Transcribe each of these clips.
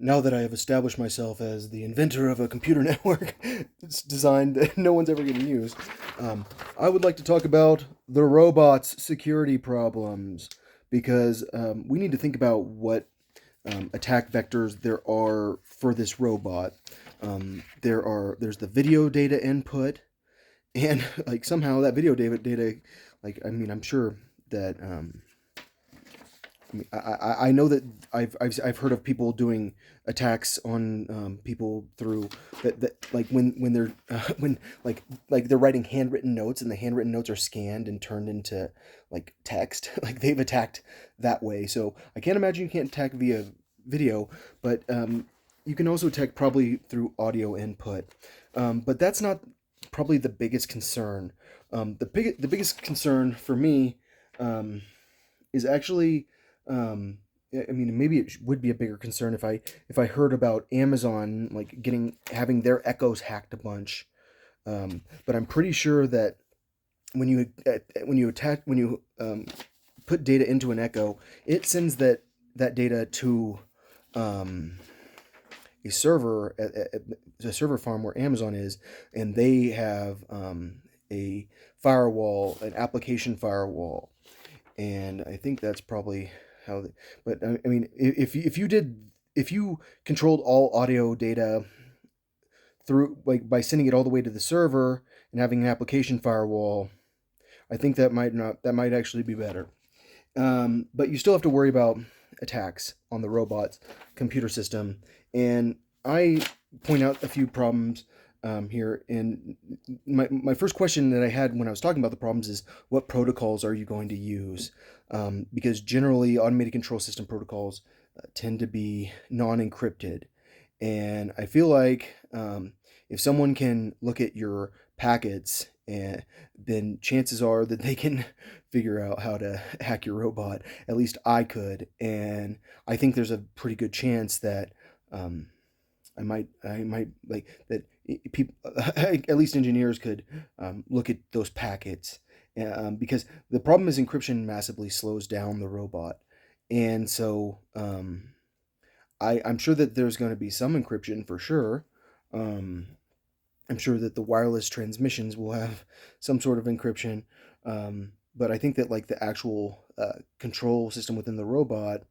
now that I have established myself as the inventor of a computer network it's designed that no one's ever going to use, I would like to talk about the robot's security problems because we need to think about what attack vectors there are for this robot. There's the video data input, and like somehow that video data, like I'm sure that I know that I've heard of people doing attacks on people through that like when they're when they're writing handwritten notes, and the handwritten notes are scanned and turned into like text. Like they've attacked that way. So I can't imagine you can't attack via video, but you can also attack probably through audio input. But that's not probably the biggest concern. The biggest concern for me is actually, I mean, maybe it would be a bigger concern if I heard about Amazon like having their Echoes hacked a bunch. But I'm pretty sure that when you put data into an Echo, it sends that data to um, a server at the server farm where Amazon is, and they have a firewall, an application firewall, and I think that's probably how. But I mean, if you controlled all audio data through like by sending it all the way to the server and having an application firewall, I think that might actually be better. But you still have to worry about attacks on the robot's computer system, and I point out a few problems here. And my first question that I had when I was talking about the problems is, what protocols are you going to use? Because generally, automated control system protocols tend to be non-encrypted, and I feel like if someone can look at your packets, and then chances are that they can figure out how to hack your robot. At least I could, and I think there's a pretty good chance that um, I might like that. People, at least engineers, could look at those packets, because the problem is encryption massively slows down the robot, and so I'm sure that there's going to be some encryption for sure. Um, I'm sure that the wireless transmissions will have some sort of encryption, but I think that like the actual control system within the robot,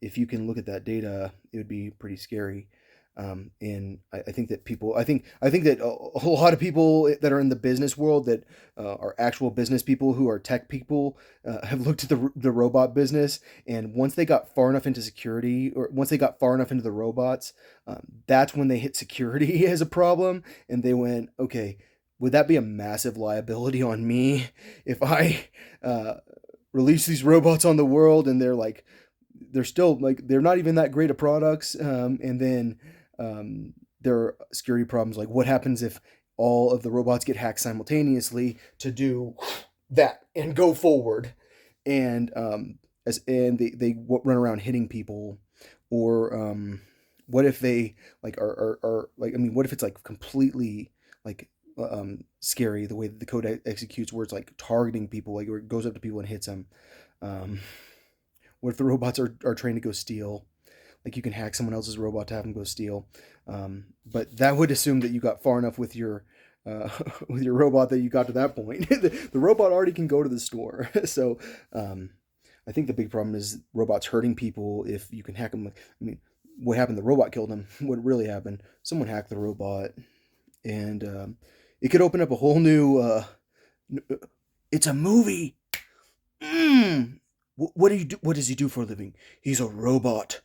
if you can look at that data, it would be pretty scary. And I think that I think that a lot of people that are in the business world that are actual business people who are tech people have looked at the robot business, and once they got far enough into security, or once they got far enough into the robots, that's when they hit security as a problem, and they went, okay, would that be a massive liability on me if I release these robots on the world, and they're still like they're not even that great of products, and then there are security problems, like what happens if all of the robots get hacked simultaneously to do that and go forward, and they run around hitting people, or what if they like are like, I mean, what if it's like completely like scary the way that the code executes, where it's like targeting people, like where it goes up to people and hits them. um, what if the robots are trained to go steal? Like you can hack someone else's robot to have them go steal. But that would assume that you got far enough with your uh, with your robot that you got to that point. The robot already can go to the store. So um, I think the big problem is robots hurting people if you can hack them. I mean, what happened? The robot killed him. What really happened? Someone hacked the robot, and it could open up a whole new. It's a movie. Mm. What do you do? What does he do for a living? He's a robot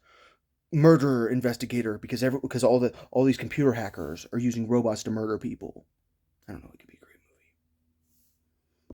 murderer investigator, because all these computer hackers are using robots to murder people. I don't know. It could be